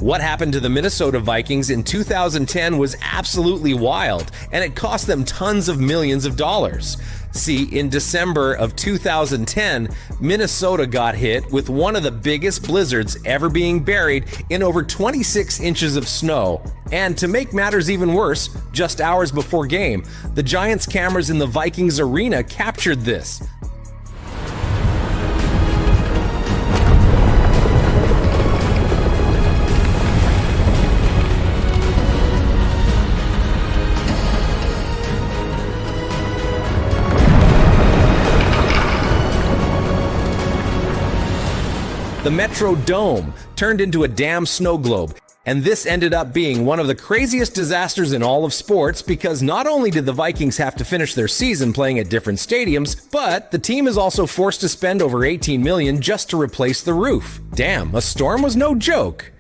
What happened to the Minnesota Vikings in 2010 was absolutely wild, and it cost them tons of millions of dollars. See, in December of 2010, Minnesota got hit with one of the biggest blizzards ever being buried in over 26 inches of snow. And to make matters even worse, just hours before game, the Giants' cameras in the Vikings arena captured this. The Metrodome turned into a damn snow globe, and this ended up being one of the craziest disasters in all of sports because not only did the Vikings have to finish their season playing at different stadiums, but the team is also forced to spend over $18 million just to replace the roof. Damn, a storm was no joke.